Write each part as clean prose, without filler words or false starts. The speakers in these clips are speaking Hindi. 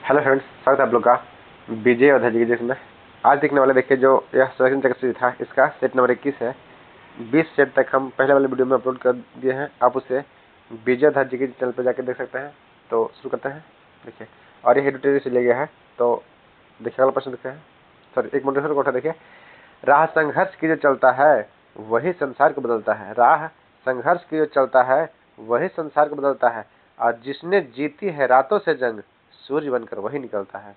हेलो फ्रेंड्स, स्वागत है आप लोग का विजय और धैर्य में। आज देखने वाले देखिए जो यह सिलेक्शन चेक सीरीज था, इसका सेट नंबर 21 है। 20 सेट तक हम पहले वाले वीडियो में अपलोड कर दिए हैं। आप उसे विजय धैर्य के चैनल पर जाकर देख सकते हैं। तो शुरू करते हैं। देखिए, और ये हेडिटेरी से ले गया है। तो देखिए अगला प्रश्न देखते हैं। सॉरी, एक मोटिवेशन कोट है। देखिए, राह संघर्ष की जो चलता है वही संसार को बदलता है। राह संघर्ष की जो चलता है वही संसार को बदलता है, और जिसने जीती है रातों से जंग, सूर्य बनकर वही निकलता है।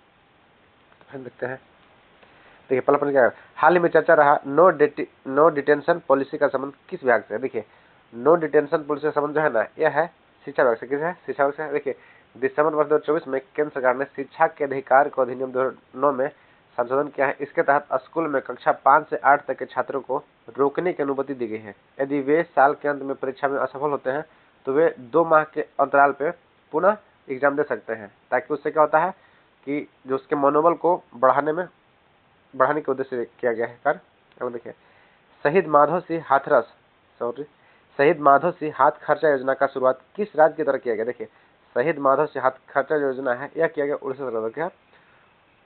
तो देखते हैं। देखिए पहला प्रश्न क्या है। हाल ही में चर्चा रहा नो डिटेंशन पॉलिसी का संबंध किस विभाग से है। देखिए, नो डिटेंशन पॉलिसी का संबंध जो है ना, यह है शिक्षा विभाग से। किस है? शिक्षा विभाग से। देखिए, दिसंबर वर्ष 2024 में केंद्र सरकार ने शिक्षा के अधिकार को अधिनियम 2009 में संशोधन किया है। इसके तहत स्कूल में कक्षा 5 से 8 तक के छात्रों को रोकने की अनुमति दी गई है। यदि वे साल के अंत में परीक्षा में असफल होते हैं तो वे 2 माह के अंतराल पे पुनः एग्जाम दे सकते हैं, ताकि उससे क्या होता है कि जो उसके मनोबल को बढ़ाने के उद्देश्य से किया गया है कार्य। अब देखिए, शहीद माधव सिंह हाथ खर्चा योजना का शुरुआत किस राज्य के द्वारा किया गया। देखिए, शहीद माधव सिंह हाथ खर्चा योजना है, यह किया गया उड़ीसा सरकार द्वारा।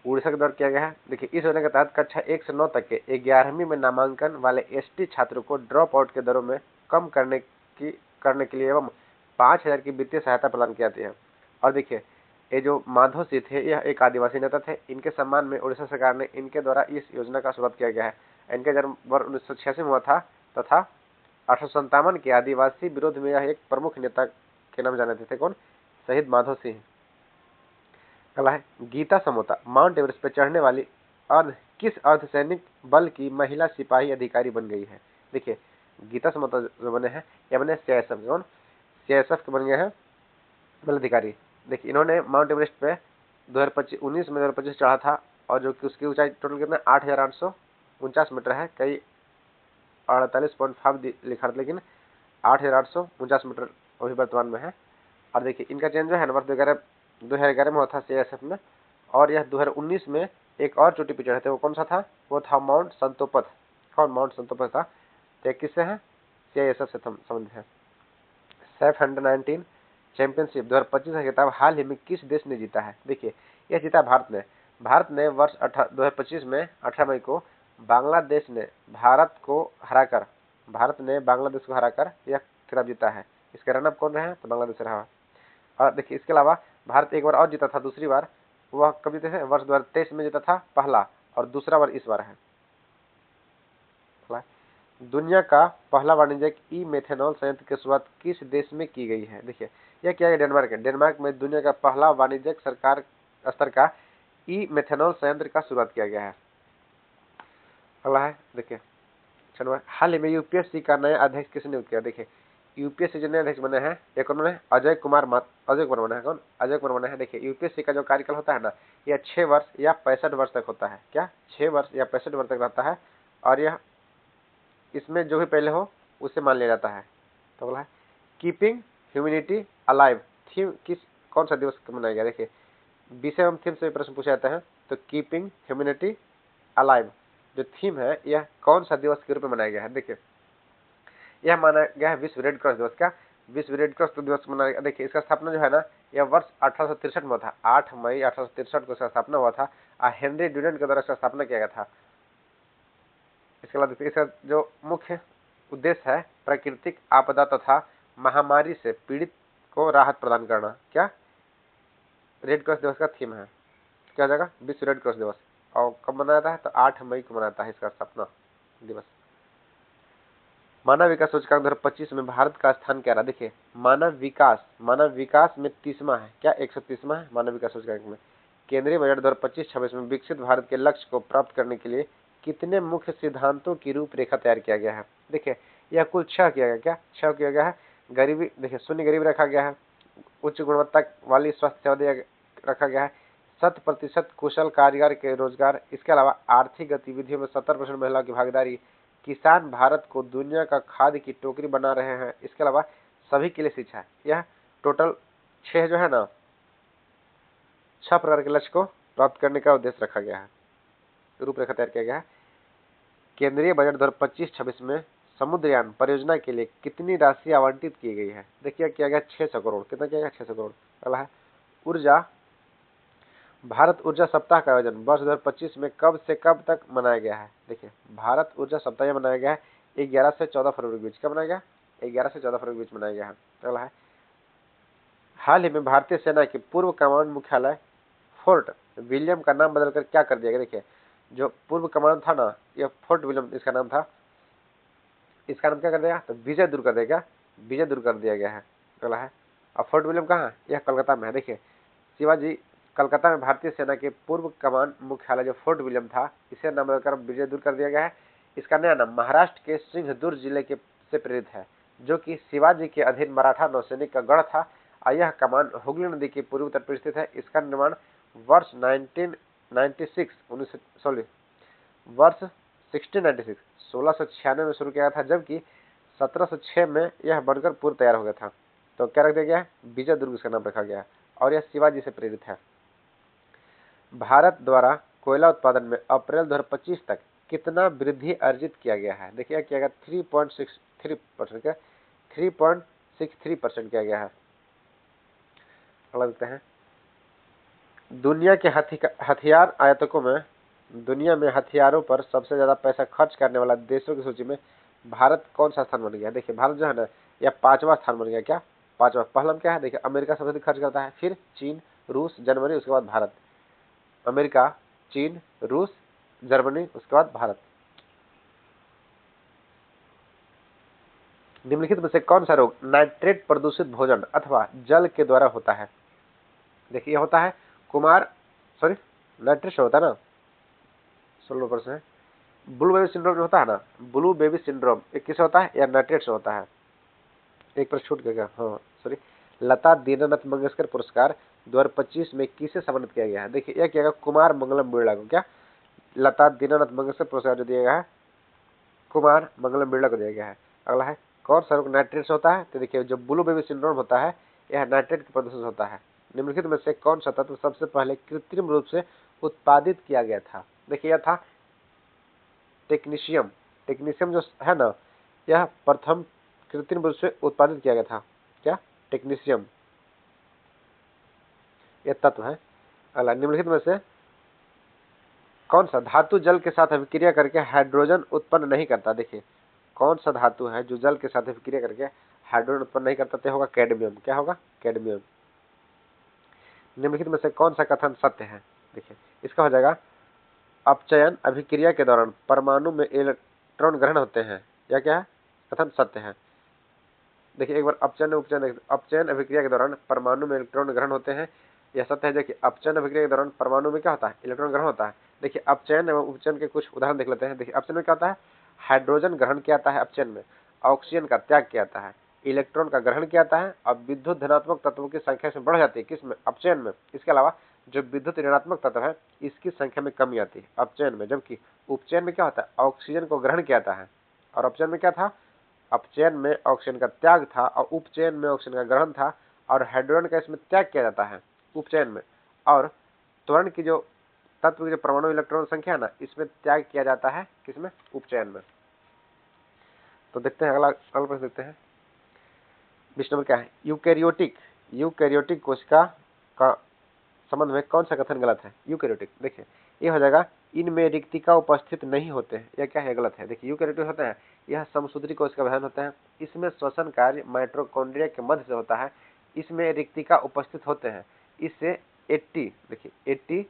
उड़ीसा के द्वारा किया गया है। देखिए, इस योजना के तहत कक्षा 1 से 9 तक के 11वीं में नामांकन वाले एसटी छात्रों को ड्रॉप आउट के दरों में कम करने के लिए एवं 5,000 की वित्तीय सहायता प्रदान की जाती है। और देखिए, ये जो माधव सिंह थे, यह एक आदिवासी नेता थे। इनके सम्मान में उड़ीसा सरकार ने इनके द्वारा इस योजना का शुरुआत किया गया है। इनका जन्म वर्ष 1986 में हुआ था तथा 1857 के आदिवासी विरोध में यह एक प्रमुख नेता के नाम जाने थे। कौन? शहीद माधव सिंह। अगला है, गीता समोता माउंट एवरेस्ट पर चढ़ने वाली किस अर्धसैनिक बल की महिला सिपाही अधिकारी बन गई है। देखिए, गीता समोता जो बने हैं, यह बने सीआईएसएफ। कौन? सीआईएसएफ के बन गए हैं बल अधिकारी। देखिए, इन्होंने माउंट एवरेस्ट पे 2019 में 2025 चढ़ा था, और जो कि उसकी ऊंचाई टोटल कितना 8,849 मीटर है। कई 48.5 लिखा था, लेकिन 8,849 मीटर अभी वर्तमान में है। और देखिए, इनका चयन जो है वर्ष 2011 में हुआ था सीआईएसएफ में, और यह 2019 में एक और चोटी पे चढ़े थे। वो कौन सा था? वो था माउंट संतोपथ। कौन? माउंट संतोपथ था। तो किससे है? सीआईएसएफ से संबंधित है। सैफ अंडर 19 चैंपियनशिप 2025 का खिताब हाल ही में किस देश ने जीता है। देखिए, यह जीता भारत ने वर्ष 2025 में 18 मई को बांग्लादेश ने बांग्लादेश को हराकर यह खिताब जीता है। इसके रनअप कौन रहे हैं? तो बांग्लादेश रहा। और देखिए, इसके अलावा भारत एक बार और जीता था, दूसरी बार। वह कब जीते थे? वर्ष 2023 में जीता था पहला, और दूसरा बार इस बार है। दुनिया का पहला वाणिज्यिक ई मेथेनॉल संयंत्र की शुरुआत किस देश में की गई है। देखिए, यह किया गया डेनमार्क है। डेनमार्क में दुनिया का पहला वाणिज्यिक सरकार स्तर का ई मेथेनॉल संयंत्र का शुरुआत किया गया है। अगला है, देखिए, हाल ही में यूपीएससी का नया अध्यक्ष किसने नियुक्त किया। देखिए, यूपीएससी जो नए अध्यक्ष बने हैं, एक उन्होंने अजय कुमार बने हैं। कौन? अजय कुमार बने हैं। देखिए, यूपीएससी का जो कार्यकाल होता है ना, यह 6 वर्ष या 65 वर्ष तक होता है। क्या? 6 वर्ष या 65 वर्ष तक रहता है, और यह इसमें जो भी पहले हो उसे मान लिया जाता है। तो अगला है, कीपिंग ह्यूमैनिटी अलाइव थीम कौन सा दिवस मनाया गया। देखिए, विषय एवं थीम से प्रश्न पूछे जाते हैं। तो कीपिंग ह्यूमैनिटी अलाइव जो थीम है, यह कौन सा दिवस के रूप में मनाया गया है। देखिए, यह माना गया है विश्व रेड क्रॉस दिवस। क्या? विश्व रेड क्रॉस दिवस मनाया गया। देखिए, इसका स्थापना जो है ना, यह वर्ष 1863 में हुआ था। 8 मई 1863 को इसका स्थापना हुआ था, और हेनरी ड्यूडेंट के द्वारा इसका स्थापना किया गया था। इसके बाद इसका जो मुख्य उद्देश्य है, प्राकृतिक आपदा तथा महामारी से पीड़ित को राहत प्रदान करना। क्या? रेड क्रॉस दिवस का थीम है। क्या हो जाएगा? विश्व रेड क्रॉस दिवस। और कब मनाया जाता है? तो 8 मई को मनाता है इसका स्थापना दिवस। मानव विकास सूचकांक 2025 में भारत का स्थान क्या रहा। देखिए, मानव विकास में 30वां है। क्या? 130वां है मानव विकास सूचकांक में। केंद्रीय बजट 2025-26 में विकसित भारत के लक्ष्य को प्राप्त करने के लिए कितने मुख्य सिद्धांतों की रूपरेखा तैयार किया गया है। देखिए, यह कुल 6 किया गया। क्या? 6 किया गया है। गरीबी, देखिए, शून्य गरीबी रखा गया है। उच्च गुणवत्ता वाली स्वास्थ्य सेवा रखा गया है। 100% कुशल कारीगर के रोजगार। इसके अलावा आर्थिक गतिविधियों में 70% महिलाओं की भागीदारी। किसान भारत को दुनिया का खाद्य की टोकरी बना रहे हैं। इसके अलावा सभी के लिए शिक्षा है। यह टोटल 6 जो है ना, 6 प्रकार के लक्ष्य को प्राप्त करने का उद्देश्य रखा गया है, रूपरेखा तैयार किया गया है। केंद्रीय बजट 2025-26 में समुद्रयान परियोजना के लिए कितनी राशि आवंटित की गई है। देखिए, किया गया 600 करोड़। कितना किया गया? 600 करोड़। अगला है, भारत ऊर्जा सप्ताह का आयोजन वर्ष 2025 में कब से कब तक मनाया गया है? देखिए, भारत ऊर्जा सप्ताह यह मनाया गया है 11 से 14 फरवरी के बीच। कब मनाया गया? 11 से 14 फरवरी के बीच मनाया गया है। अगला है, हाल ही में भारतीय सेना के पूर्व कमांड मुख्यालय फोर्ट विलियम का नाम बदलकर क्या कर दिया गया? देखिए, जो पूर्व कमांड था ना, यह फोर्ट विलियम इसका नाम था, इसका नाम क्या कर दिया? तो विजय दुर्ग कर दिया। विजय दुर्ग कर दिया गया है। अगला है, अब फोर्ट विलियम कहाँ है? यह कोलकाता में है। देखिए, शिवाजी कलकत्ता में भारतीय सेना के पूर्व कमान मुख्यालय जो फोर्ट विलियम था, इसे नाम बदलकर विजय दुर्ग कर दिया गया है। इसका नया नाम महाराष्ट्र के सिंहदुर्ग जिले के से प्रेरित है, जो कि शिवाजी के अधीन मराठा नौसैनिक का गढ़ था और यह कमान हुगली नदी के पूर्वी तट पर स्थित है। इसका निर्माण वर्ष 1696 में शुरू किया गया था, जबकि 1706 में यह बनकर पूर्ण तैयार हो गया था। तो क्या रख दिया गया है? विजय दुर्ग इसका नाम रखा गया है और यह शिवाजी से प्रेरित है। भारत द्वारा कोयला उत्पादन में अप्रैल 2025 तक कितना वृद्धि अर्जित किया गया है? देखिए, किया गया 3.63% का 3.63% किया गया है। अगला देखते हैं, दुनिया के हथियार आयातकों में दुनिया में हथियारों पर सबसे ज्यादा पैसा खर्च करने वाला देशों की सूची में भारत कौन सा स्थान बन गया? देखिए, भारत जो है ना, यह 5वां स्थान बन गया। क्या? 5वां। पहला क्या है? देखिए, अमेरिका सबसे अधिक खर्च करता है, फिर चीन, रूस, जर्मनी, उसके बाद भारत। अमेरिका, चीन, रूस, जर्मनी, उसके बाद भारत। निम्नलिखित में से कौन सा रोग नाइट्रेट प्रदूषित भोजन अथवा जल के द्वारा होता है? देखिए, होता है नाइट्रेट से होता है ना, 16% ब्लू बेबी सिंड्रोम जो होता है ना, ब्लू बेबी सिंड्रोम, ये किसे होता है? या नाइट्रेट से होता है। एक पर छूट गया। हाँ, सॉरी। लता दीनानाथ मंगेशकर पुरस्कार 2025 में किसे सम्मानित किया गया है? देखिए, यह किया गया कुमार मंगलम बिरला को। क्या? लता दीनानाथ मंगेशकर पुरस्कार जो दिया गया है, कुमार मंगलम बिरला को दिया गया है। अगला है, कौन सा रोग नाइट्रेट से होता है? तो देखिए, जो ब्लू बेबी सिंड्रोम होता है, यह नाइट्रेट के प्रदूषण से होता है। निम्नलिखित में से कौन सा तत्व सबसे पहले कृत्रिम रूप से उत्पादित किया गया था? देखिए, यह था टेक्नीशियम। टेक्नीशियम जो है ना, यह प्रथम कृत्रिम रूप से उत्पादित किया गया था। क्या? टेक्नीशियम, यह तत्व है। अगला, निम्नलिखित में से कौन सा धातु जल के साथ अभिक्रिया करके हाइड्रोजन उत्पन्न नहीं करता? देखिए, कौन सा धातु है जो जल के साथ अभिक्रिया करके हाइड्रोजन उत्पन्न नहीं करता? तो होगा कैडमियम। क्या होगा? कैडमियम। निम्नलिखित में से कौन सा कथन सत्य है? देखिए, इसका हो जाएगा अपचयन अभिक्रिया के दौरान परमाणु में इलेक्ट्रॉन ग्रहण होते हैं। यह क्या है? कथन सत्य है। देखिए, एक बार अपचयन उपचयन, अपचयन अभिक्रिया के दौरान परमाणु में इलेक्ट्रॉन ग्रहण होते हैं, यह सत्य है। देखिए, अपचयन अभिक्रिया के दौरान परमाणु में क्या होता है? इलेक्ट्रॉन ग्रहण होता है। देखिए, अपचयन एवं उपचयन के कुछ उदाहरण देख लेते हैं। देखिए, अपचयन में क्या होता है? हाइड्रोजन ग्रहण किया जाता है अपचयन में, ऑक्सीजन का त्याग किया जाता है, इलेक्ट्रॉन का ग्रहण किया जाता है और विद्युत धनात्मक तत्वों की संख्या से बढ़ जाती है। किसमें? अपचयन में। इसके अलावा जो विद्युत ऋणात्मक तत्व है, इसकी संख्या में कमी आती है अपचयन में। जबकि उपचयन में क्या होता है? ऑक्सीजन को ग्रहण किया जाता है और अपचयन में क्या था? अपचयन में ऑक्सीजन का त्याग था और उपचयन में ऑक्सीजन का ग्रहण था और हाइड्रोजन का इसमें त्याग किया जाता है उपचयन में। और त्वरण की जो तत्व की जो परमाणु इलेक्ट्रॉन संख्या है ना, इसमें त्याग किया जाता है किसमें? उपचयन में। तो देखते हैं, अगला प्रश्न देखते हैं। 20 नंबर क्या है? यूकैरियोटिक कोशिका का संबंध में कौन सा कथन गलत है? यूकैरियोटिक, देखिए, ये हो जाएगा इनमें रिक्तिका उपस्थित नहीं होते हैं। यह क्या है? गलत है। देखिए, यूकैरियोटिक होता है, यह समसूत्री कोशिका विधान होता है। इसमें श्वसन कार्य माइटोकॉन्ड्रिया के मध्य से होता है। इसमें रिक्तिका उपस्थित होते हैं। इससे 80, देखिए 80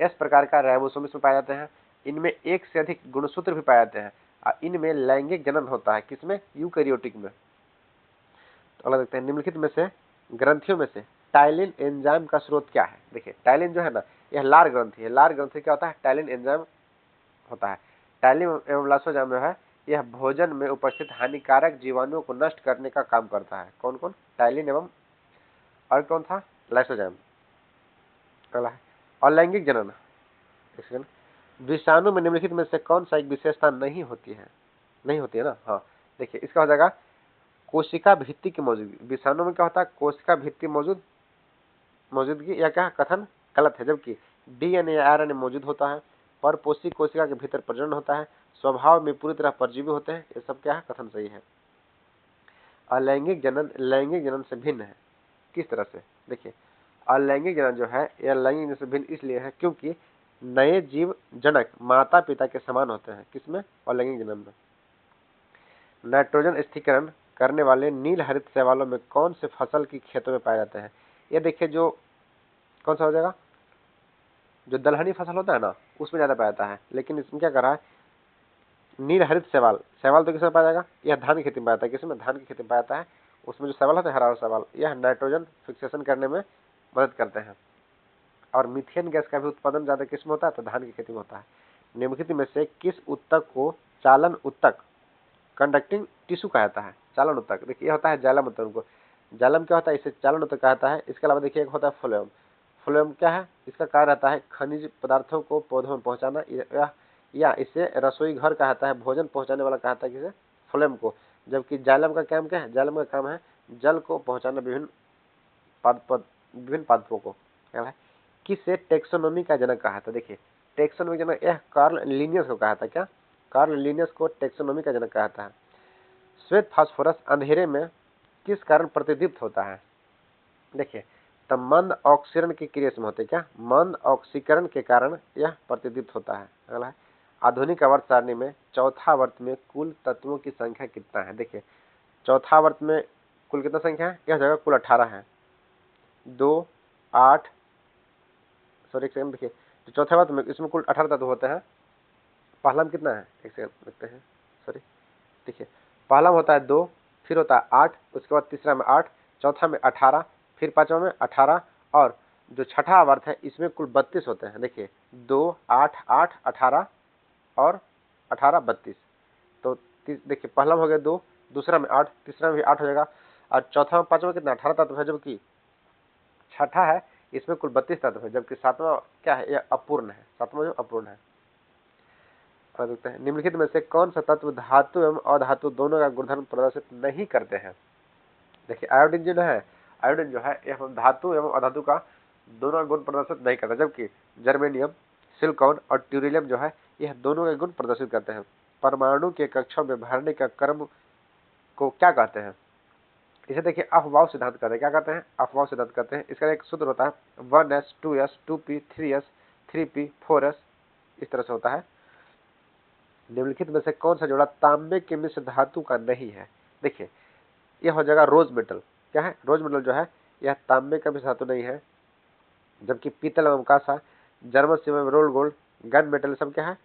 एस प्रकार का राइबोसोम इसमें पाए जाते हैं। इनमें एक से अधिक गुणसूत्र भी पाए जाते हैं और इनमें लैंगिक जनन होता है। किसमें? यूकैरियोटिक में। तो अगला देखते हैं, निम्नलिखित में से ग्रंथियों में से टाइलिन एंजाइम का स्रोत क्या है? देखिए, टाइलिन जो है ना, यह लार ग्रंथि है। लार ग्रंथि क्या होता है? टाइलिन एंजाइम होता है। टाइलिन एवं लाइसोजाइम जो है, यह भोजन में उपस्थित हानिकारक जीवाणुओं को नष्ट करने का काम करता है। कौन कौन? टाइलिन एवं और कौन था? लाइसोजाइम। अगला है अलैंगिक जनन। एक सेकंड, विषाणु में निम्नलिखित में से कौन सा एक विशेषता नहीं होती है? नहीं होती है ना? हाँ, देखिए, इसका हो जाएगा कोशिका भित्ति की मौजूदगी। विषाणु में क्या होता है? कोशिका भित्ति मौजूदगी या क्या कथन गलत है। जबकि डीएनए या आरएनए मौजूद होता है, परपोषी कोशिका के भीतर प्रजनन होता है, स्वभाव में पूरी तरह परजीवी होते हैं। ये सब क्या है? कथन सही है। अलैंगिक जनन लैंगिक जनन से भिन्न है। किस तरह से? देखिए, अलैंगिक जनन जो है यह लैंगिक जनन से भिन्न इसलिए है क्योंकि नए जीव जनक माता पिता के समान होते हैं। किसमें? अलैंगिक जनन में। नाइट्रोजन स्थिरीकरण करने वाले नील हरित शैवालों में कौन से फसल की खेतों में पाए जाते हैं? ये देखिए, जो कौन सा हो जाएगा, जो दलहनी फसल होता है ना उसमें ज्यादा पाया जाता है। लेकिन इसमें क्या कर रहा है, नील हरित शैवाल, शैवाल तो किसमें पाया जाएगा? यह धान की खेती में पाया जाता है। किसमें? धान की खेती में पाया जाता है। उसमें जो शैवाल होता है, हरा शैवाल, यह नाइट्रोजन फिक्सेशन करने में मदद करते हैं। और मीथेन गैस का भी उत्पादन ज्यादा किसमें होता है? तो धान की खेती में होता है। निम्नलिखित में से किस उत्तक को चालन उत्तक, कंडक्टिंग टिश्यू कहा जाता है? चालन उत्तक, देखिए यह होता है जाइलम उत्तक को। जाइलम क्या होता है? इसे चालन उत्तक कहा जाता है। इसके अलावा देखिए एक होता है फ्लोएम। फ्लोएम क्या है? इसका कार्य रहता है खनिज पदार्थों को पौधों में पहुंचाना, या इसे रसोई घर कहा जाता है, भोजन पहुंचाने वाला कहा जाता है किसे? फ्लोएम को। जबकि जाइलम का काम क्या है? जाइलम का काम है जल को पहुंचाना विभिन्न पादपों को। क्या है? किसे टेक्सोनोमी का जनक कहा था? देखिए टेक्सोनोमी जनक यह कार्ल लिनियस को कहा था। क्या? कार्ल लिनियस को टेक्सोनोमी का जनक कहा था। श्वेत फास्फोरस अंधेरे में किस कारण प्रतिदीप्त होता है? देखिए, तब मंद ऑक्सीकरण की क्रिया से होते, क्या? मंद ऑक्सीकरण के कारण यह प्रतिदीप्त होता है। अगला है, आधुनिक आवर्त सारणी में चौथा आवर्त में कुल तत्वों की संख्या कितना है? देखिए चौथा आवर्त में कुल कितना संख्या है? यह जगह कुल 18 है। 2 8 सॉरी एक सेकंड, देखिए तो चौथे आवर्त में इसमें कुल 18 तत्व होते हैं। पहला में कितना है? एक सेकंड देखते हैं, सॉरी, देखिए पहला में होता है 2, फिर होता है 8, उसके बाद तीसरा में 8, चौथा में 18, फिर पांचवा में 18, और जो छठा आवर्त है इसमें कुल 32 होते हैं। देखिए 2 8 8 18 और 18 32। तो देखिए पहला में हो गया 2, दूसरा में 8, तीसरा में भी 8 हो जाएगा, और चौथा में पांचवा कितना? 18 तत्व है। जबकि छठा है इसमें कुल 32 तत्व है। जबकि सातवां क्या है? यह अपूर्ण है। सातवां जो अपूर्ण है। और देखते हैं निम्नलिखित में से कौन सा तत्व धातु एवं अधातु दोनों का गुणधर्म प्रदर्शित नहीं करते हैं? देखिए आयोडीन जो है, आयोडीन जो है यह धातु एवं अधातु का दोनों का गुण प्रदर्शित नहीं करता। जबकि जर्मेनियम, सिलिकॉन और ट्यूरिलियम जो है यह दोनों के गुण प्रदर्शित करते हैं। परमाणु के कक्षों में भरने का क्रम को क्या कहते हैं? इसे देखिए अफबाउ सिद्धांत कहते हैं। क्या कहते हैं? अफबाउ सिद्धांत कहते हैं। इसका एक सूत्र होता है 1s 2s 2p 3s 3p 4s, इस तरह से होता है। निम्नलिखित में से कौन सा जोड़ा तांबे के मिश्र धातु का नहीं है? देखिए यह हो जाएगा रोज मेटल। क्या है? रोज मेटल जो है यह तांबे का मिश्र धातु नहीं है। जबकि पीतल एवं कांसा, जर्मन सिल्वर एवं रोल गोल्ड, गन मेटल सब क्या है?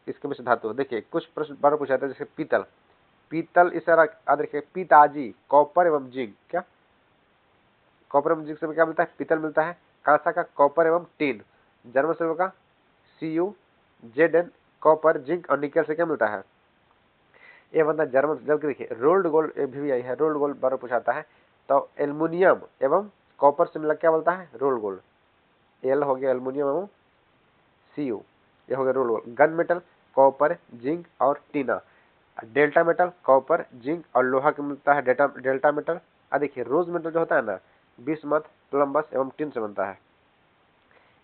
इसके मिश्र धातु। देखिए कुछ प्रश्न बार पूछा जाता है, जैसे पीतल, पीतल इस तरह याद रखिए, पीताजी, कॉपर एवं जिंक। क्या? कॉपर एवं जिंक से क्या मिलता है? पीतल मिलता है। कांसा का कॉपर एवं टीन, जर्मन सिल्वर का Cu, Zn, कॉपर, जिंक और निकल से क्या मिलता है? ये बनता है जर्मन। जबकि देखिए रोल्ड गोल्ड भी आई है, रोल्ड गोल्ड बार पूछाता है, तो एल्युमिनियम एवं कॉपर से मिला क्या बोलता है? Rolled gold. एल हो गया एल्युमिनियम एवं Cu, ये हो गया rolled gold. Gun metal copper, zinc और टीना। डेल्टा मेटल कॉपर, जिंक और लोहा का मिलता है डेल्टा मेटल। देखिए रोज मेटल जो होता है ना, बिस्मथ, कोलंबस एवं टिन से बनता है।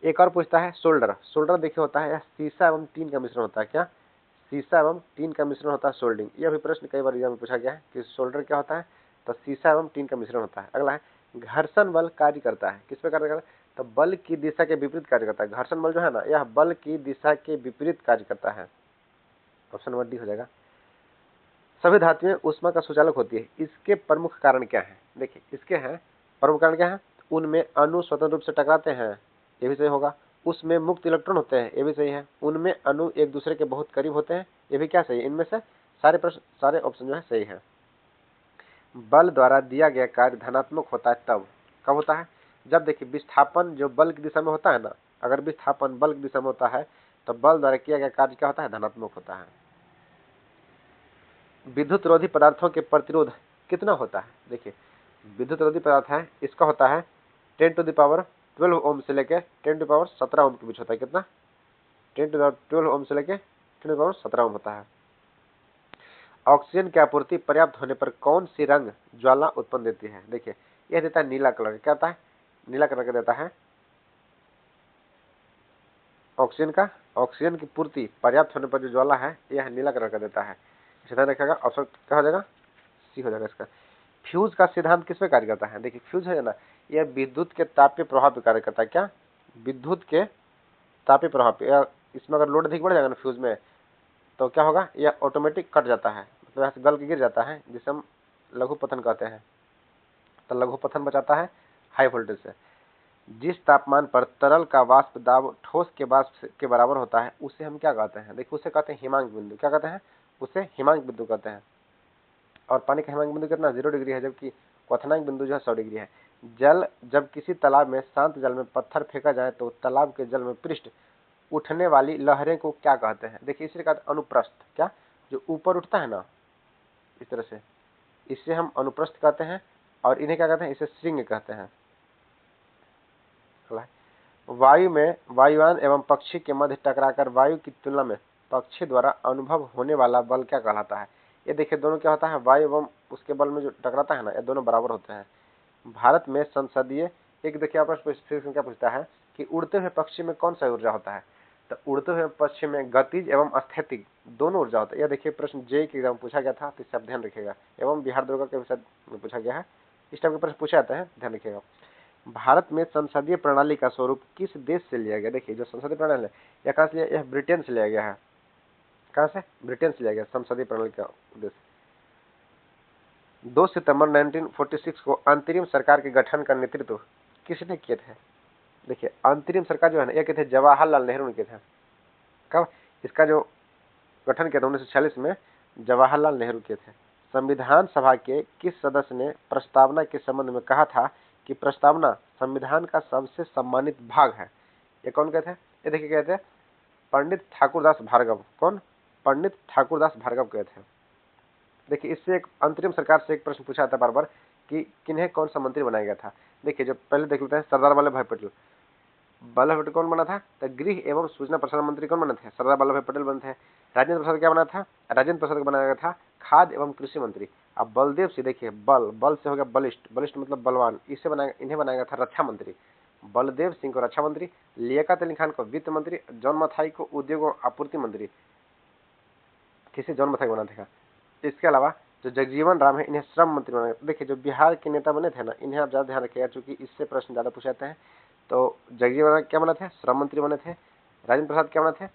एक और पूछता है सोल्डर। सोल्डर देखिए होता है सीसा एवं टीन का मिश्रण होता है। क्या? सीसा एवं टीन का मिश्रण होता है सोल्डिंग। यह भी प्रश्न कई बार एग्जाम में पूछा गया है कि सोल्डर क्या होता है? तो सीसा एवं टीन का मिश्रण होता है। अगला है घर्षण बल कार्य करता है। किस पे कार्य करता है? तो बल की दिशा के विपरीत कार्य करता है। घर्षण बल जो है ना, यह बल की दिशा के विपरीत कार्य करता है। ऑप्शन नंबर डी हो जाएगा। सभी धातुएं ऊष्मा का सुचालक होती है, इसके प्रमुख कारण क्या है? देखिए इसके हैं प्रमुख कारण क्या है? उनमें अणु स्वतंत्र रूप से टकराते हैं, ये भी सही होगा। उसमें मुक्त इलेक्ट्रॉन होते हैं, ये भी सही है। उनमें अणु एक दूसरे के बहुत करीब होते हैं, ये भी क्या सही है? इनमें से सारे ऑप्शन जो है सही है। बल द्वारा दिया गया कार्य धनात्मक होता है तब, कब होता है? जब देखिए विस्थापन जो बल की दिशा में होता है ना, अगर विस्थापन बल की दिशा में होता है तो बल द्वारा किया गया कार्य क्या होता है? धनात्मक होता है। विद्युत रोधी पदार्थों के प्रतिरोध कितना होता है? देखिए विद्युत रोधी पदार्थ है, इसका होता है 10⁻12 ओम से लेके 10⁻17 ओम के बीच होता है। कितना? 10⁻12 ओम से लेके 10⁻17 ओम होता है। ऑक्सीजन की आपूर्ति पर्याप्त होने पर कौन सी रंग ज्वाला उत्पन्न देती है? देखिए यह देता है नीला कलर। क्या होता है? नीला कलर का देता है ऑक्सीजन की पूर्ति पर्याप्त होने पर जो ज्वाला है यह नीला कलर का देता है। ध्यान रखिएगा, ऑप्शन क्या हो जाएगा? सी हो जाएगा इसका। फ्यूज का सिद्धांत किस पे कार्य करता है? देखिए फ्यूज है ना, यह विद्युत के तापीय प्रभाव पे कार्य करता है। क्या? विद्युत के तापीय प्रभाव पे। इसमें अगर लोड अधिक बढ़ जाएगा ना फ्यूज में, तो क्या होगा, यह ऑटोमेटिक कट जाता है, मतलब यहाँ से गल के गिर जाता है, जिसे हम लघु पतन कहते हैं। तो लघु पतन बचाता है हाई वोल्टेज से। जिस तापमान पर तरल का वाष्प दाब ठोस के वाष्प के बराबर होता है, उसे हम क्या कहते हैं? देखिए उसे कहते हैं हिमांक बिंदु। क्या कहते हैं? उसे हिमांक बिंदु कहते हैं। और पानी का हिमांक बिंदु कितना? 0 डिग्री है, जबकि क्वथनांक बिंदु जो है 100 डिग्री है। जल जब किसी तालाब में, शांत जल में पत्थर फेंका जाए तो तालाब के जल में पृष्ठ उठने वाली लहरें को क्या कहते हैं? देखिए इसे कहते हैं अनुप्रस्थ। क्या? जो ऊपर उठता है ना इस तरह से, इसे हम अनुप्रस्थ कहते हैं। और इन्हें क्या कहते हैं? इसे श्रृंग कहते हैं। वायु में वायुयान एवं पक्षी के मध्य टकराकर वायु की तुलना में पक्षी द्वारा अनुभव होने वाला बल क्या कहलाता है? ये देखिए दोनों क्या होता है, वायु एवं उसके बल में जो टकराता है ना, ये दोनों बराबर होते हैं। भारत में संसदीय, एक देखिए आपस क्या पूछता है कि उड़ते हुए पक्षी में कौन सा ऊर्जा होता है? तो उड़ते हुए पक्षी में गतिज एवं स्थैतिक दोनों ऊर्जा होता है। यह देखिए प्रश्न जे के एग्जाम पूछा गया था, तो इससे आप ध्यान रखिएगा। एवं बिहार दुर्गा के विषय में पूछा गया है, इस टाइप के प्रश्न पूछे जाते हैं, ध्यान रखिएगा। भारत में संसदीय प्रणाली का स्वरूप किस देश से लिया गया? देखिए जो संसदीय प्रणाली है यह कहां से लिया? यह ब्रिटेन से लिया गया है। कहां से? ब्रिटेन से लिया गया संसदीय प्रणाली का उद्देश्य। 2 सितंबर 1946 को अंतरिम सरकार के गठन का नेतृत्व किसने किए थे? देखिए अंतरिम सरकार जो है ना, ये किए थे जवाहरलाल नेहरू ने किए थे। कब इसका जो गठन किया था? 1946 में जवाहरलाल नेहरू किए थे। संविधान सभा के किस सदस्य ने प्रस्तावना के संबंध में कहा था कि प्रस्तावना संविधान का सबसे सम्मानित भाग है? ये कौन कहते हैं? ये देखिए कहते हैं पंडित ठाकुरदास भार्गव। कौन? पंडित ठाकुरदास भार्गव कहते हैं। देखिए इससे एक अंतरिम सरकार से एक प्रश्न पूछा था बार बार कि किन्हें कौन सा मंत्री बनाया गया था। देखिए जब पहले देख लेते हैं सरदार वल्लभ भाई पटेल। वल्लभ भाई पटेल कौन बना था? तो गृह एवं सूचना प्रसारण मंत्री कौन बने थे? सरदार वल्लभ भाई पटेल बने थे। राजेंद्र प्रसाद क्या बना था? राजेंद्र प्रसाद को बनाया गया था खाद्य एवं कृषि मंत्री। अब बलदेव सिंह, देखिए बल से हो गया बलिष्ठ, बलिष्ठ मतलब बलवान, इसे बनाया, इन्हें बनाया गया था रक्षा मंत्री। बलदेव सिंह को रक्षा मंत्री, लियाकत अली खान को वित्त मंत्री, जॉन मथाई को उद्योग और आपूर्ति मंत्री। किसे? जॉन मथाई बना था। इसके अलावा जो जगजीवन राम है, इन्हें श्रम मंत्री बनाया। देखिए जो बिहार के नेता बने थे ना, इन्हें आप ज्यादा ध्यान रखिएगा, क्योंकि इससे प्रश्न ज्यादा पूछे जाते हैं। तो जगजीवन राम क्या बने थे? श्रम मंत्री बने थे। राजेंद्र प्रसाद क्या बने थे?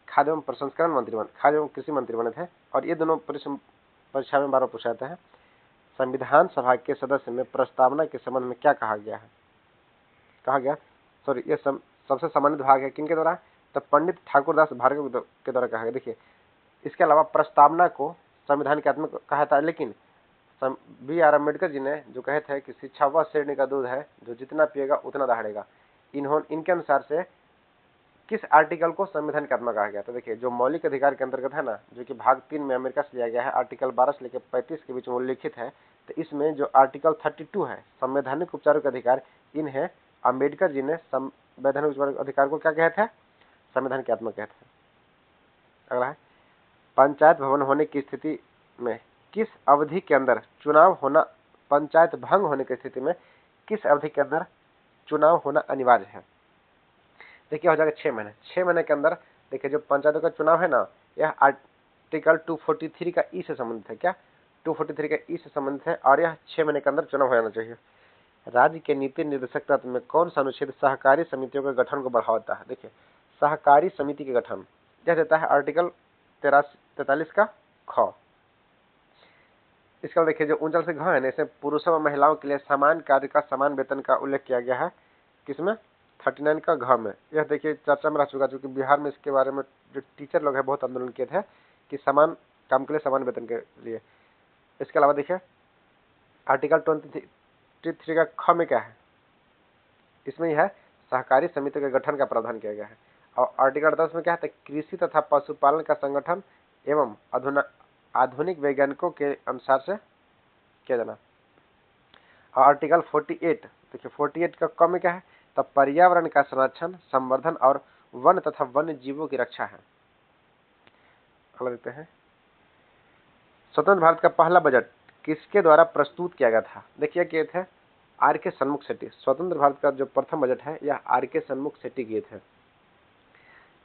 खाद्य एवं प्रसंस्करण मंत्री बने, खाद्य एवं कृषि मंत्री बने थे। और ये दोनों परीक्षा में बार पूछा जाता है। संविधान सभा के सदस्य में प्रस्तावना के संबंध में क्या कहा गया है? कहा गया, सॉरी, ये सबसे सम्मानित भाग है किनके द्वारा? तो पंडित ठाकुरदास भार्गव के द्वारा कहा गया। देखिए इसके अलावा प्रस्तावना को संविधान के आत्मा कहा था, लेकिन बी.आर. अम्बेडकर जी ने जो कहे थे कि शिक्षा वह श्रेणी का दूध है जो जितना पिएगा उतना दहाड़ेगा, इनके अनुसार से किस आर्टिकल को संविधान की आत्मा कहा गया? तो देखिए जो मौलिक अधिकार के अंतर्गत है ना, जो कि भाग 3 में अमेरिका से लिया गया है, आर्टिकल 12 से लेकर 35 के बीच में उल्लिखित है। तो इसमें जो आर्टिकल 32 है संवैधानिक उपचारों के अधिकार, इन्हें अम्बेडकर जी ने संवैधानिक उपचारों के अधिकार को क्या कहते हैं? संविधान की आत्मा कहते हैं। अगला है पंचायत भवन होने की स्थिति में किस अवधि के अंदर चुनाव होना, पंचायत भंग होने की स्थिति में किस अवधि के अंदर चुनाव होना अनिवार्य है? देखिए हो जाएगा 6 महीने। 6 महीने के अंदर देखिए जो पंचायतों का चुनाव है ना, यह आर्टिकल 243 का ई से संबंधित है। क्या? 243 का ई से संबंधित है, और यह 6 महीने के अंदर चुनाव हो जाना चाहिए। राज्य के नीति निर्देशक तत्व में कौन सा अनुच्छेद सहकारी समितियों के गठन को बढ़ावा देता है? देखिए सहकारी समिति के गठन यह देता है आर्टिकल 43 का ख। इसका देखिए जो ऊंचल से घ है ना, इसमें पुरुषों और महिलाओं के लिए समान कार्य का समान वेतन का उल्लेख किया गया है। किसमें? 39 का घ में। यह देखिए चर्चा में रह चुका, क्योंकि बिहार में इसके बारे में जो टीचर लोग हैं बहुत आंदोलन किए थे कि समान काम के लिए समान वेतन के लिए। इसके अलावा देखिए आर्टिकल 23 का ख में क्या है? इसमें यह है सहकारी समिति के गठन का प्रावधान किया गया है। और आर्टिकल 10 में क्या है? कृषि तथा पशुपालन का संगठन एवं आधुनिक वैज्ञानिकों के अनुसार से किया जाना। और आर्टिकल 48 देखिए 48 का क में क्या है? तब पर्यावरण का संरक्षण, संवर्धन और वन तथा वन्य जीवों की रक्षा है। अगला देखते हैं स्वतंत्र भारत का पहला बजट किसके द्वारा प्रस्तुत किया गया था? देखिए किए थे आर.के. सन्मुख शेट्टी। स्वतंत्र भारत का जो प्रथम बजट है यह आर.के. सन्मुख शेट्टी किए थे।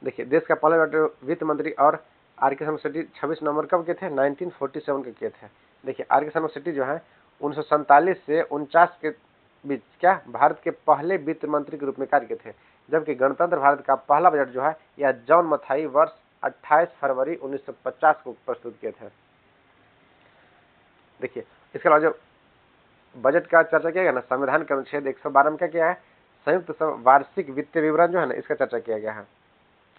देखिए देश का पहला बजट वित्त मंत्री और आर.के. सन्मुख शेट्टी 26 नवंबर कब किए थे? 1947 के किए थे। देखिए आर.के. सन्मुख शेट्टी जो है 1947 से 49 के बीच क्या भारत के पहले वित्त मंत्री के रूप में कार्य किए थे, जबकि गणतंत्र भारत का पहला बजट जो है यह जॉन मथाई वर्ष 28 फरवरी 1950 को प्रस्तुत किए थे। देखिए इसके अलावा जो बजट का चर्चा किया गया ना, संविधान के अनुच्छेद 112 में क्या किया है, संयुक्त वार्षिक वित्तीय विवरण जो है ना इसका चर्चा किया गया है।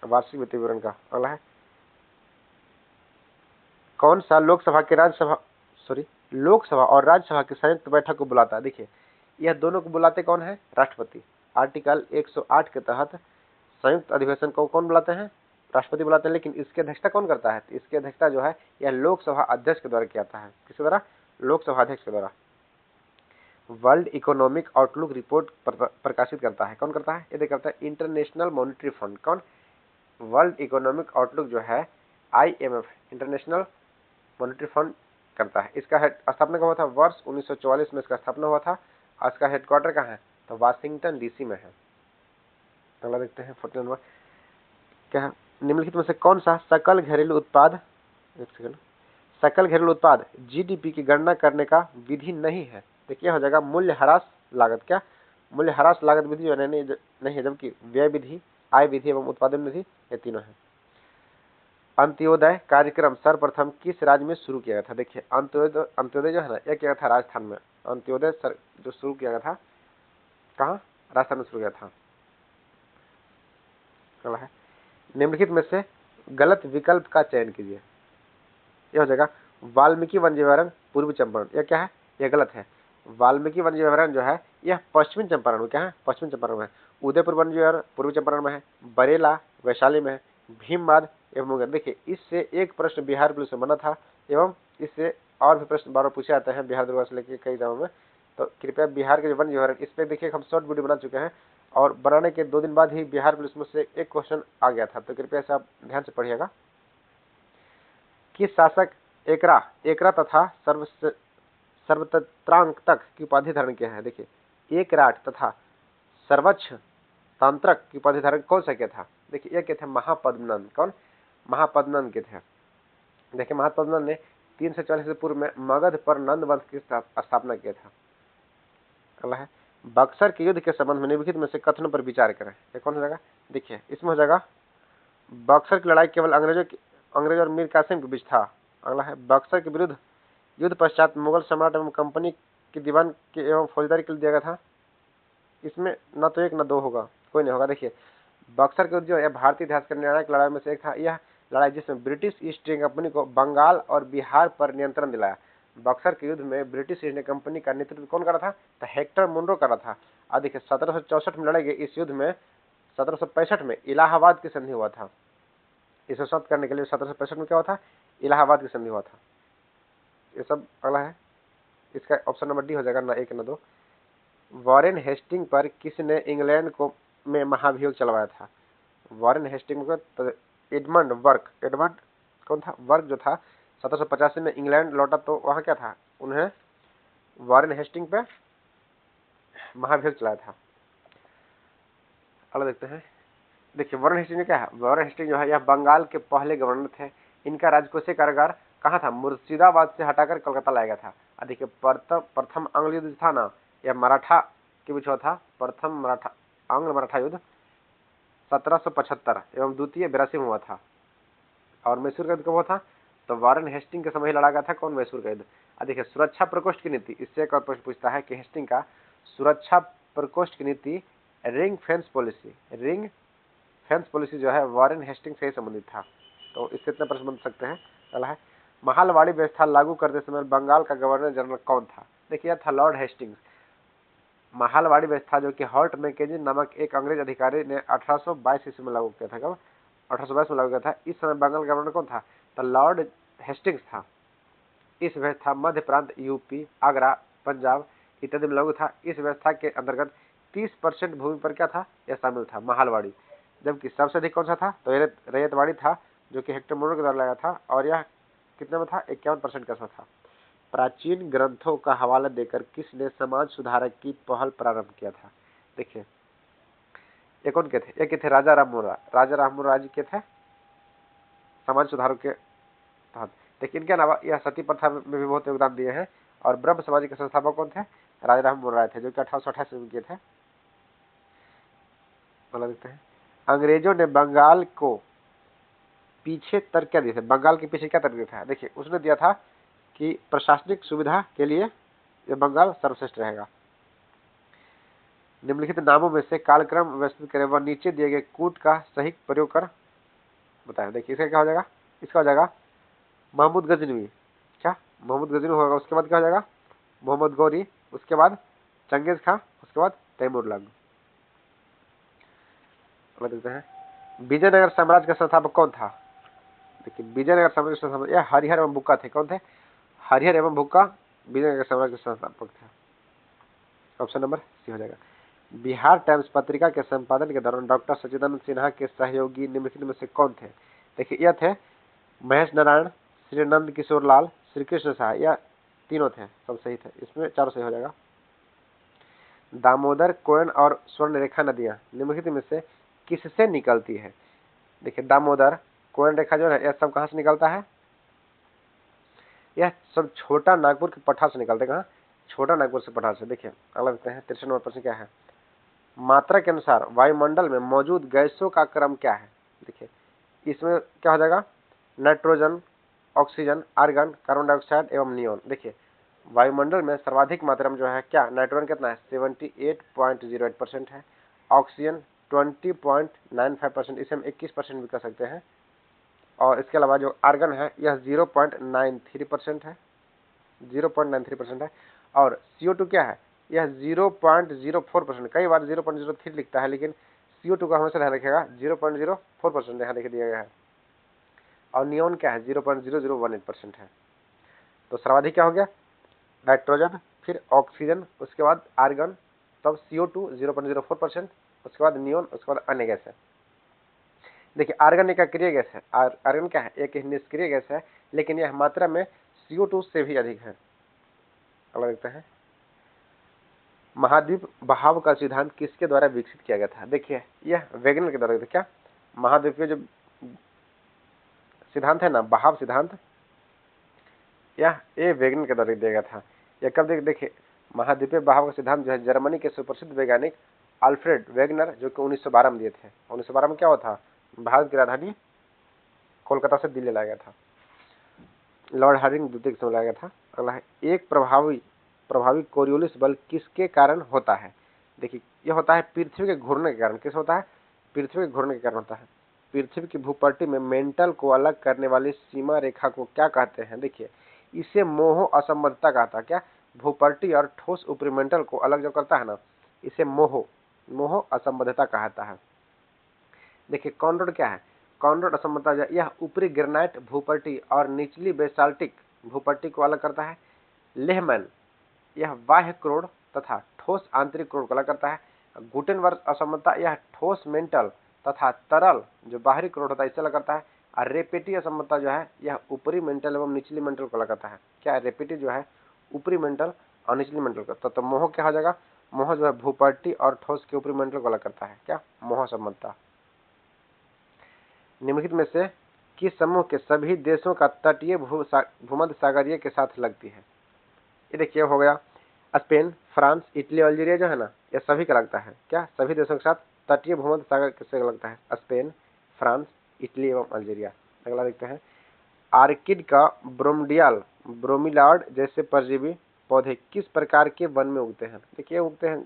वार्षिक वित्तीय विवरण का अगला है, कौन सा लोकसभा और राज्यसभा की संयुक्त बैठक को बुलाता है। देखिए यह दोनों को बुलाते कौन है, राष्ट्रपति। आर्टिकल 108 के तहत संयुक्त अधिवेशन को कौन बुलाते हैं, राष्ट्रपति बुलाते हैं। लेकिन इसकी अध्यक्षता कौन करता है, तो इसकी अध्यक्षता जो है यह लोकसभा अध्यक्ष के द्वारा किया जाता है। किसके द्वारा, लोकसभा अध्यक्ष के द्वारा। वर्ल्ड इकोनॉमिक आउटलुक रिपोर्ट प्रकाशित करता है, कौन करता है, ये करता है इंटरनेशनल मॉनिटरी फंड। कौन, वर्ल्ड इकोनॉमिक आउटलुक जो है IMF, इंटरनेशनल मॉनिटरी फंड करता है। इसका स्थापना कब हुआ था, वर्ष 1944 में इसका स्थापना हुआ था। और इसका हेडक्वार्टर कहाँ है, तो वाशिंगटन DC में है। अगला देखते हैं 14 नंबर, क्या है, निम्नलिखित में से कौन सा सकल घरेलू उत्पाद, एक सेकंड, सकल घरेलू उत्पाद GDP की गणना करने का विधि नहीं है। देखिए हो जाएगा मूल्यह्रास लागत। क्या, मूल्यह्रास लागत विधि जो नहीं है, जबकि व्यय विधि, आय विधि एवं उत्पादन विधि ये तीनों है। अंत्योदय कार्यक्रम सर्वप्रथम किस राज्य में शुरू किया गया था। देखिए अंत्योदय जो है ना यह किया गया था राजस्थान में। अंत्योदय जो शुरू किया गया था कहाँ, राजस्थान में शुरू किया था। है निम्नलिखित में से गलत विकल्प का चयन कीजिए। यह हो जाएगा वाल्मीकि वन्य अभयारण्य पूर्वी चंपारण, यह क्या है, यह गलत है। वाल्मीकि वन्य अभयारण्य जो है यह पश्चिमी चंपारण में, क्या है, पश्चिमी चंपारण में है। उदयपुर वन्य अभयारण्य पूर्वी चंपारण में है। बरेला वैशाली में है। भीमबाद एवं मुंगेर। देखिए इससे एक प्रश्न बिहार पुलिस में बना था एवं इससे और भी प्रश्न बार बार पूछे जाते हैं बिहार दुर्गा से लेकर कई एग्जामों में। तो कृपया बिहार के जो वन्य अभयारण्य, इस पर देखिए हम शॉर्ट वीडियो बना चुके हैं और बनाने के 2 दिन बाद ही बिहार पुलिस में से एक क्वेश्चन आ गया था, तो कृपया से आप ध्यान से पढ़िएगा। किस शासक एकरा तथा सर्वतंत्रांक तक की उपाधि धारण किया है। देखिए एकराट तथा सर्वोच्च तांत्रक की उपाधि धारण कौन सा किया था। देखिए ये क्या थे, महापद्मनंद। कौन, महापद्मनंद के थे। देखिए महापद्मनंद ने 340 से पूर्व में मगध पर नंद वंश की स्थापना किया था। अगला है, बक्सर के युद्ध के संबंध में निम्नलिखित में से कथनों पर विचार करें। ये कौन हो जाएगा, देखिए इसमें हो जाएगा बक्सर की लड़ाई केवल अंग्रेज और मीर कासिम के बीच था। अगला है, बक्सर के विरुद्ध युद्ध पश्चात मुगल सम्राट एवं कंपनी के दीवान के एवं फौजदारी के लिए दिया गया था। इसमें न तो एक न दो होगा, कोई नहीं होगा। देखिए बक्सर के युद्ध जो है भारतीय इतिहास के निर्णायक लड़ाई में से एक था। यह लड़ाई जिसमें ब्रिटिश ईस्ट इंडिया कंपनी को बंगाल और बिहार पर नियंत्रण दिलाया। बक्सर के युद्ध में ब्रिटिश ईस्ट इंडिया कंपनी का नेतृत्व कौन कर रहा था, तो हेक्टर मुनरो कर रहा था। और देखिए 1764 में लड़ाई गई इस युद्ध में 1765 में इलाहाबाद की संधि हुआ था। इसे समाप्त करने के लिए 1765 में क्या हुआ था, इलाहाबाद की संधि हुआ था। ये सब अगला है, इसका ऑप्शन नंबर डी हो जाएगा, ना 1 न 2। वॉरेन हेस्टिंग पर किसने इंग्लैंड को में महाभियोग चलवाया था। वॉरेन हेस्टिंग को तो एडमंड कौन था, वर्क जो था 1785 में इंग्लैंड लौटा तो वहां क्या था, उन्हें वॉरेन हेस्टिंग पे महाभियोग चलाया था। अगला देखते हैं। देखिए वॉरेन हेस्टिंग क्या है, वॉरेन हेस्टिंग जो है यह बंगाल के पहले गवर्नर थे। इनका राजकोषीय कारागार कहाँ था, मुर्शिदाबाद से हटाकर कलकत्ता लाया गया था। देखिए प्रथम आंग्ल युद्ध था ना, यह मराठा के बीच हुआ था। प्रथम आंग्ल मराठा युद्ध 1775 एवं द्वितीय 82 में हुआ था। और मैसूर का युद्ध कब हुआ था, तो वॉरेन हेस्टिंग के समय लड़ा गया था। कौन, मैसूर का युद्ध। देखिए सुरक्षा प्रकोष्ठ की नीति, इससे एक और प्रश्न पूछता है कि हेस्टिंग का सुरक्षा प्रकोष्ठ की नीति रिंग फेंस पॉलिसी जो है वॉरेन हेस्टिंग से ही संबंधित था। तो इससे इतने प्रश्न बन सकते हैं। अगला है, महालवाड़ी व्यवस्था लागू करते समय बंगाल का गवर्नर जनरल कौन था। देखिए था लॉर्ड हेस्टिंग्स। महालवाड़ी व्यवस्था जो कि हॉल्ट मैकेजी नामक एक अंग्रेज अधिकारी ने 1822 ईस्वी में लागू किया था। कब, 1822 में लागू किया था। इस समय बंगाल का गवर्नर कौन था, तो लॉर्ड हेस्टिंग्स था। इस व्यवस्था मध्य प्रांत, यूपी, आगरा, पंजाब इत्यादि में लागू था। इस व्यवस्था के अंतर्गत 30% भूमि पर क्या था, यह शामिल था, महालवाड़ी। जबकि सबसे अधिक कौन सा था, तो रैयतवाड़ी था, जो कि हेक्टर मुनरो के द्वारा लगाया था। और यह कितने में था, 51% का था। प्राचीन ग्रंथों का हवाला देकर किसने समाज सुधारक की पहल प्रारंभ किया था। देखिए ये कौन के थे, ये के थे राजा राममोहन राय जी के थे समाज सुधारक के तहत। देखिए इनके अलावा यह सती प्रथा में भी बहुत योगदान दिए हैं और ब्रह्म समाज के संस्थापक कौन थे? राजा राम मोहन राय थे, जो कि 1828 में किए थे। देखते हैं, अंग्रेजों ने बंगाल को पीछे तर्क क्या दिए थे? बंगाल के पीछे क्या तर्क दिया था? देखिए, उसने दिया था कि प्रशासनिक सुविधा के लिए ये बंगाल सर्वश्रेष्ठ रहेगा। निम्नलिखित नामों में से कालक्रम व्यवस्थित करें व नीचे दिए गए कूट का सही प्रयोग कर बताएं। देखिए, इसका क्या हो जाएगा? इसका हो जाएगा महमूद गजनवी। क्या? महमूद गजनवी होगा। उसके बाद क्या हो जाएगा? मोहम्मद गौरी। उसके बाद चंगेज खां। उसके बाद तैमूर लंग। देखते हैं, विजयनगर साम्राज्य का संस्थापक कौन था? देखिए, विजयनगर साम्राज्य के संस्थापक यह हरिहर एवं बुक्का थे। कौन थे? हरिहर एवं बुक्का विजयनगर साम्राज्य के संस्थापक थे। ऑप्शन नंबर सी हो जाएगा। बिहार टाइम्स पत्रिका के संपादन के दौरान डॉक्टर सच्चिदानंद सिन्हा के सहयोगी निम्नलिखित में से कौन थे? देखिए, यह थे महेश नारायण, श्री नंद किशोर लाल, श्री कृष्ण शाह। यह तीनों थे, सब सही थे। इसमें चारों सही हो जाएगा। दामोदर, कोयन और स्वर्ण रेखा नदियां निम्नलिखित में से किससे निकलती है? देखिए, दामोदर, कोयन रेखा जो है, यह सब कहां से निकलता है? यह सब छोटा नागपुर के पठार से निकलते। कहां? छोटा नागपुर से, पठार से। देखिए, अगला देखते हैं, 63 नंबर प्रश्न क्या है? मात्रा के अनुसार वायुमंडल में मौजूद गैसों का क्रम क्या है? देखिए, इसमें क्या हो जाएगा? Nitrogen, oxygen, argon, carbon dioxide एवं नियोन। देखिए, वायुमंडल में सर्वाधिक मात्रा में जो है क्या? नाइट्रोजन कितना है? 78.08% है। ऑक्सीजन 20.95%, इसे हम 21% भी कर सकते हैं। और इसके अलावा जो आर्गन है, यह 0.93% है, 0.93% है। और CO2 क्या है? यह 0.04%। कई बार 0.03 लिखता है, लेकिन CO2 का हमेशा ध्यान रखिएगा 0.04% यहाँ लिख दिया गया है। और नियोन क्या है? 0.0018% है। तो सर्वाधिक क्या हो गया? नाइट्रोजन, फिर ऑक्सीजन, उसके बाद आर्गन, तब CO2 0.04%, उसके बाद नियोन, उसके बाद अन्य गैस है। देखिए, आर्गन एक अक्रिय गैस है। आर्गन क्या है? एक निष्क्रिय गैस है, लेकिन यह मात्रा में CO2 से भी अधिक है। अगला देखते हैं, महाद्वीप बहाव का सिद्धांत किसके द्वारा विकसित किया गया था? देखिए, यह वैगनर के द्वारा। क्या? महाद्वीप के जो सिद्धांत है ना, बहाव सिद्धांत, यह वैगनर के द्वारा दिया गया था। यह कब? देखिए, महाद्वीपीय बहाव का सिद्धांत जो है जर्मनी के सुप्रसिद्ध वैज्ञानिक अल्फ्रेड वेगनर, जो कि 1912 में दिए थे। 1912 में क्या हुआ था? भारत की राजधानी कोलकाता से दिल्ली लाया गया था। लॉर्ड हार्डिंग द्वितीय के समय लाया गया था। अगला है, एक प्रभावी कोरियोलिस बल किसके कारण होता है? देखिए, यह होता है पृथ्वी के घूर्णन के कारण। किस होता है? पृथ्वी के घूर्णन के कारण होता है। पृथ्वी की भूपट्टी में मेंटल को अलग करने वाली सीमा रेखा को क्या कहते हैं? देखिए, इसे मोह असंबद्धता कहता है। क्या? भूपट्टी और ठोस ऊपरी मेंटल को अलग जो करता है ना, इसे मोह असंबद्धता कहता है। देखिए, कॉनराड क्या है? कॉनराड असंबद्धता यह ऊपरी ग्रेनाइट भूपट्टी और निचली बेसाल्टिक भूपट्टी को अलग करता है। लेहमैन, यह बाह्य क्रोड तथा ठोस आंतरिक क्रोड को अलग करता है। गुटेनबर्ग असंबद्धता, यह ठोस मेंटल तथा तरल जो बाहरी क्रोड होता है इससे अलग करता है। और रेपेटी असंबद्धता जो है, यह ऊपरी मेंटल एवं निचली मेंटल को अलग करता है। क्या? रेपेटी जो है ऊपरी मेंटल और निचली मेंटल का। तो मोह क्या हो जाएगा? मोह जो है भूपट्टी और ठोस के ऊपरी मेंटल को अलग करता है। क्या? मोह असंबद्धता। निम्नलिखित में से किस समूह के सभी देशों का तटीय भूमध्य सागरीय के साथ लगती है? ये देखिए, हो गया स्पेन, फ्रांस, इटली, अल्जीरिया जो है ना, ये सभी का लगता है। क्या? सभी देशों के साथ तटीय भूमध्य सागर से लगता है। स्पेन, फ्रांस, इटली एवं अल्जीरिया। अगला देखते हैं, आर्किड का ब्रोमिलार्ड जैसे परजीवी पौधे किस प्रकार के वन में उगते हैं? देखिए, उगते हैं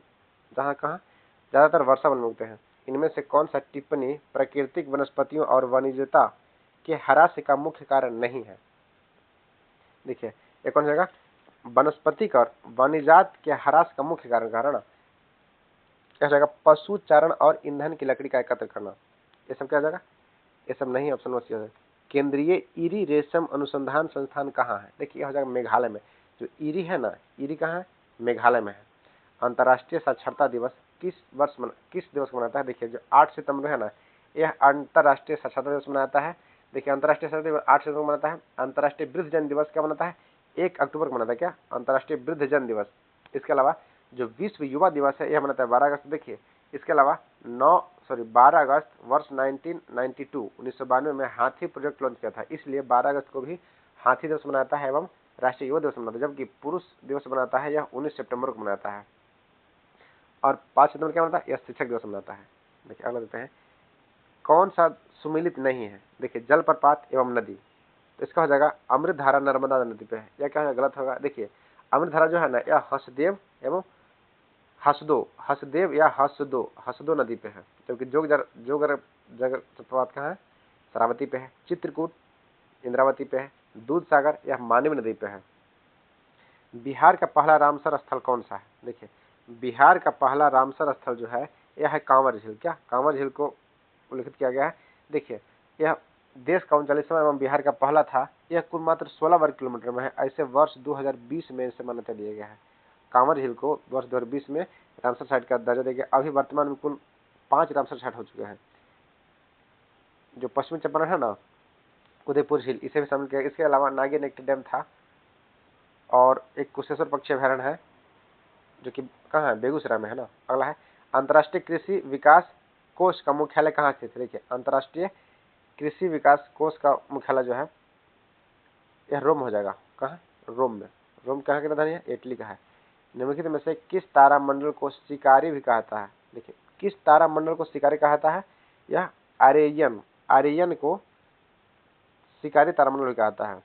जहाँ कहाँ? ज्यादातर वर्षा वन में उगते हैं। इनमें से कौन सा टिप्पणी प्राकृतिक वनस्पतियों और वाणिज्यता के ह्रास का मुख्य कारण नहीं है? देखिए, ये कौन जाएगा? वनस्पतिक और वाणिज्यत के ह्रास का मुख्य कारण क्या जाएगा? पशु चारण और ईंधन की लकड़ी का एकत्र करना। ये सब क्या जाएगा? ये सब नहीं। ऑप्शन नंबर सी हो जाएगा। केंद्रीय ईरी रेशम अनुसंधान संस्थान कहाँ है? देखिए, हो जाएगा मेघालय में। जो ईरी है ना, ईरी कहाँ है? मेघालय में है। अंतर्राष्ट्रीय साक्षरता दिवस किस दिवस को मनाता है? देखिए, जो 8 सितंबर है ना, यह अंतर्राष्ट्रीय साक्षरता दिवस मनाता है। देखिए, अंतर्राष्ट्रीय साक्षरता दिवस 8 सितंबर को मनाता है। अंतर्राष्ट्रीय वृद्धजन दिवस क्या मनाता है? 1 अक्टूबर को मनाता है। क्या? अंतर्राष्ट्रीय वृद्धजन दिवस। इसके अलावा जो विश्व युवा दिवस है, यह मनाता है 12 अगस्त। देखिए, इसके अलावा 12 अगस्त वर्ष 1992 में हाथी प्रोजेक्ट लॉन्च किया था, इसलिए 12 अगस्त को भी हाथी दिवस मनाता है एवं राष्ट्रीय युवा दिवस मनाता है, जबकि पुरुष दिवस मनाता है यह 19 सितंबर को मनाता है। और 5 सितंबर क्या मनाता है, यह शिक्षक दिवस मनाता है। देखिए अगला देते हैं, कौन सा सुमिलित नहीं है। देखिए जलप्रपात एवं नदी, तो इसका हो जाएगा अमृतधारा नर्मदा नदी पे है, या क्या है, गलत होगा। देखिए अमृतधारा जो है ना, यह हसदेव एवं हसदेव या हसदो नदी पे है, जबकि जोगर जलप्रपात कहाँ है, शरावती पे है। चित्रकूट इंद्रावती पे है। दूध सागर यह मानवी नदी पे है। बिहार का पहला रामसर स्थल कौन सा है। देखिए बिहार का पहला रामसर स्थल जो है यह है कांवर झील। क्या कांवर झील को उल्लेखित किया गया है। देखिए यह देश का 39वां एवं बिहार का पहला था। यह कुल मात्र 16 वर्ग किलोमीटर में है। ऐसे वर्ष 2020 में इसे मान्यता दिया गया है। कांवर झील को वर्ष 2020 में रामसर साइट का दर्जा दिया गया। अभी वर्तमान में कुल 5 रामसर साइट हो चुके हैं। जो पश्चिमी चंपारण है ना, उदयपुर झील, इसे भी शामिल किया। इसके अलावा नागी नेक्टी डैम था, और एक कुशेश्वर पक्षी अभ्यारण्य है जो कि कहाँ है, बेगूसराय में है ना। अगला है अंतर्राष्ट्रीय कृषि विकास कोष का मुख्यालय कहाँ स्थित है। देखिए अंतर्राष्ट्रीय कृषि विकास कोष का मुख्यालय जो है यह रोम हो जाएगा। कहाँ, रोम में। रोम कहाँ की राजधानी है, इटली का है। निम्नलिखित में से किस तारामंडल को शिकारी भी कहता है। देखिए किस तारामंडल को शिकारी कहता है, यह आर्यन को शिकारी तारामंडल भी कहता है।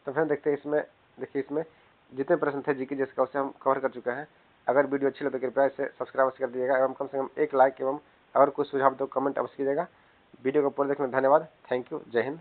तो फिर देखते हैं इसमें, देखिए इसमें जितने प्रश्न थे जीके जिसका उसे हम कवर कर चुके हैं। अगर वीडियो अच्छी लगे तो कृपया इसे सब्सक्राइब कर दीजिएगा एवं कम से कम एक लाइक एवं अगर कुछ सुझाव तो कमेंट अवश्य कीजिएगा। वीडियो को पूरा देखने में धन्यवाद। Thank you. जय हिंद।